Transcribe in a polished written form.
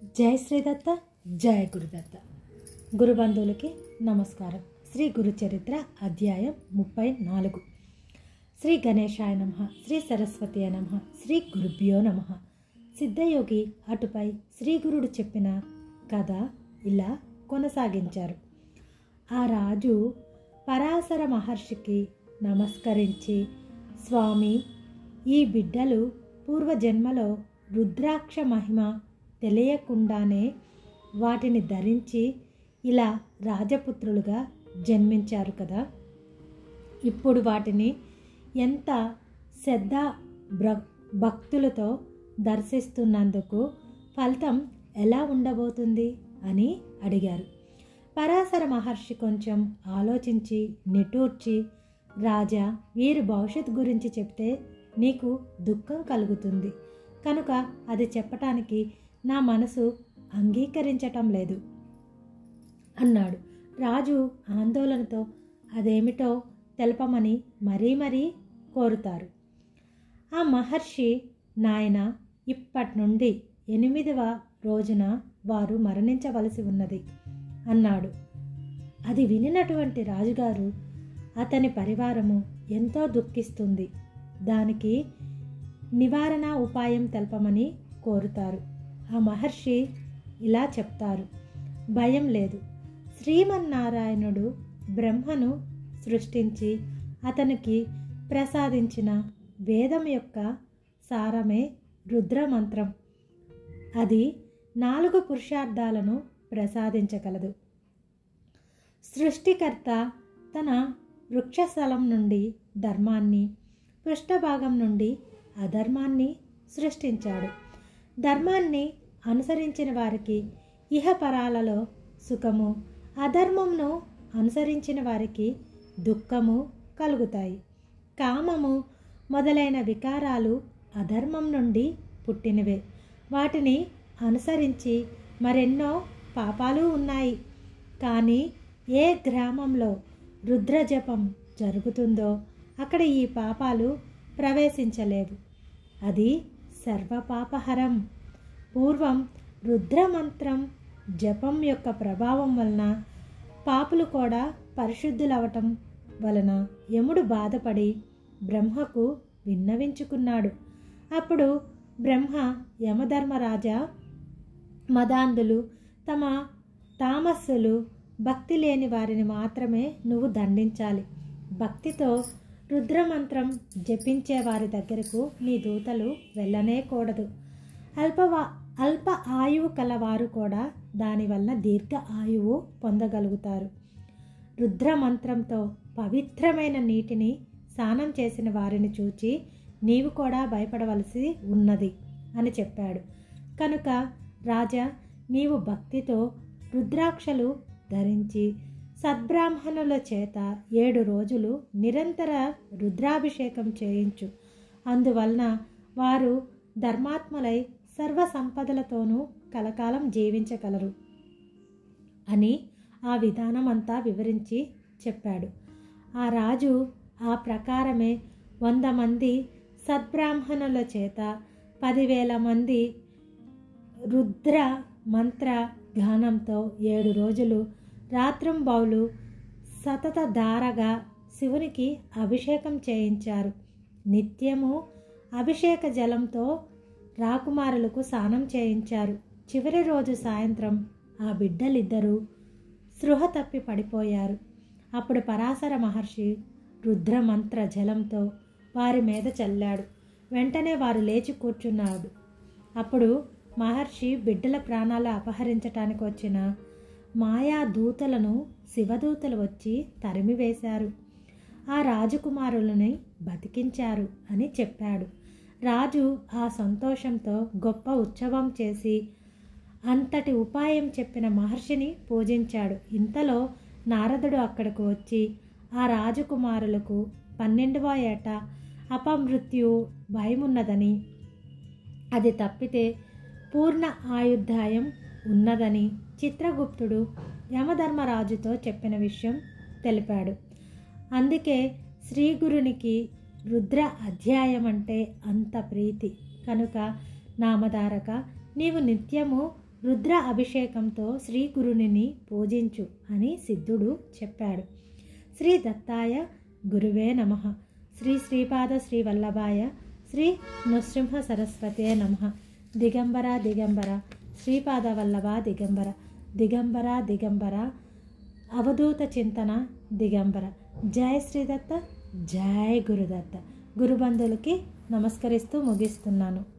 జై శ్రీదత్త, జయ గురుదత్త. గురుబంధువులకి నమస్కారం. శ్రీ గురు చరిత్ర అధ్యాయం 34. శ్రీ గణేశాయ నమః, శ్రీ సరస్వతీయ నమః, శ్రీ గురుభ్యో నమః. సిద్ధయోగి అటుపై శ్రీ గురుడు చెప్పిన కథ ఇలా కొనసాగించారు. ఆ రాజు పరాశర మహర్షికి నమస్కరించి, స్వామి, ఈ బిడ్డలు పూర్వజన్మలో రుద్రాక్ష మహిమ తెలియకుండానే వాటిని ధరించి ఇలా రాజపుత్రులుగా జన్మించారు కదా. ఇప్పుడు వాటిని ఎంత శ్రద్ధ భక్తులతో దర్శిస్తున్నందుకు ఫలితం ఎలా ఉండబోతుంది అని అడిగారు. పరాశర మహర్షి కొంచెం ఆలోచించి నిట్టూర్చి, రాజా, వీరి భవిష్యత్తు గురించి చెప్తే నీకు దుఃఖం కలుగుతుంది కనుక అది చెప్పటానికి నా మనసు అంగీకరించటం లేదు అన్నాడు. రాజు ఆందోళనతో అదేమిటో తెలపమని మరీ కోరుతారు. ఆ మహర్షి, నాయన, ఇప్పటి నుండి 8వ రోజున వారు మరణించవలసి ఉన్నది అన్నాడు. అది వినినటువంటి రాజుగారు, అతని పరివారము ఎంతో దుఃఖిస్తుంది, దానికి నివారణ ఉపాయం తెలపమని కోరుతారు. ఆ మహర్షి ఇలా చెప్తారు, భయం లేదు. శ్రీమన్నారాయణుడు బ్రహ్మను సృష్టించి అతనికి ప్రసాదించిన వేదం యొక్క సారమే రుద్రమంత్రం. అది 4 పురుషార్థాలను ప్రసాదించగలదు. సృష్టికర్త తన వృక్షస్థలం నుండి ధర్మాన్ని, పృష్ఠభాగం నుండి అధర్మాన్ని సృష్టించాడు. ధర్మాన్ని అనుసరించిన వారికి ఇహపరాలలో సుఖము, అధర్మమును అనుసరించిన వారికి దుఃఖము కలుగుతాయి. కామము మొదలైన వికారాలు అధర్మం నుండి పుట్టినవే. వాటిని అనుసరించి మరెన్నో పాపాలు ఉన్నాయి. కానీ ఏ గ్రామంలో రుద్రజపం జరుగుతుందో అక్కడ ఈ పాపాలు ప్రవేశించలేవు. అది సర్వపాపహరం. పూర్వం రుద్రమంత్రం జపం యొక్క ప్రభావం వలన పాపులు కూడా పరిశుద్ధులవటం వలన యముడు బాధపడి బ్రహ్మకు విన్నవించుకున్నాడు. అప్పుడు బ్రహ్మ, యమధర్మరాజా, మదాంధులు, తమ తామస్సులు, భక్తి లేని వారిని మాత్రమే నువ్వు దండించాలి. భక్తితో రుద్రమంత్రం జపించే వారి దగ్గరకు నీ దూతలు వెళ్ళనేకూడదు. అల్ప ఆయువు కలవారు కూడా దానివల్ల దీర్ఘ ఆయువు పొందగలుగుతారు. రుద్రమంత్రంతో పవిత్రమైన నీటిని స్నానం చేసిన వారిని చూచి నీవు కూడా భయపడవలసి ఉన్నది అని చెప్పాడు. కనుక రాజా, నీవు భక్తితో రుద్రాక్షలు ధరించి సద్బ్రాహ్మణుల చేత 7 రోజులు నిరంతర రుద్రాభిషేకం చేయించు. అందువలన వారు ధర్మాత్ములై సర్వ సంపదలతోనూ కలకాలం జీవించగలరు అని ఆ విధానం అంతా వివరించి చెప్పాడు. ఆ రాజు ఆ ప్రకారమే 100 మంది సద్బ్రాహ్మణుల చేత 10,000 మంది రుద్ర మంత్ర గానంతో 7 రోజులు రాత్రింబౌలు సతత ధారగా శివునికి అభిషేకం చేయించారు. నిత్యము అభిషేక జలంతో రాకుమారులకు స్నానం చేయించారు. చివరి రోజు సాయంత్రం ఆ బిడ్డలిద్దరూ స్పృహ తప్పి పడిపోయారు. అప్పుడు పరాశర మహర్షి రుద్రమంత్ర జలంతో వారి మీద చల్లాడు. వెంటనే వారు లేచి కూర్చున్నాడు. అప్పుడు మహర్షి బిడ్డల ప్రాణాలు అపహరించటానికి వచ్చిన మాయా దూతలను శివదూతలు వచ్చి తరిమివేశారు. ఆ రాజకుమారులని బతికించారు అని చెప్పాడు. రాజు ఆ సంతోషంతో గొప్ప ఉత్సవం చేసి అంతటి ఉపాయం చెప్పిన మహర్షిని పూజించాడు. ఇంతలో నారదుడు అక్కడకు వచ్చి ఆ రాజకుమారులకు 12వ ఏట అపమృత్యు భయమున్నదని, అది తప్పితే పూర్ణ ఆయుర్దాయం ఉన్నదని చిత్రగుప్తుడు యమధర్మరాజుతో చెప్పిన విషయం తెలిపాడు. అందుకే శ్రీగురునికి రుద్ర అధ్యాయం అంటే అంత ప్రీతి. కనుక నామధారక, నీవు నిత్యము రుద్ర అభిషేకంతో శ్రీ గురుని పూజించు అని సిద్ధుడు చెప్పాడు. శ్రీ దత్తాయ గురువే నమః. శ్రీ శ్రీపాద శ్రీ వల్లభాయ శ్రీ నృసింహ సరస్వతే నమః. దిగంబర దిగంబర శ్రీపాద వల్లభ దిగంబర దిగంబర దిగంబర అవధూత చింతన దిగంబర. జై శ్రీదత్త, జై గురుదత్త. గురుబంధువులకి నమస్కరిస్తూ ముగిస్తున్నాను.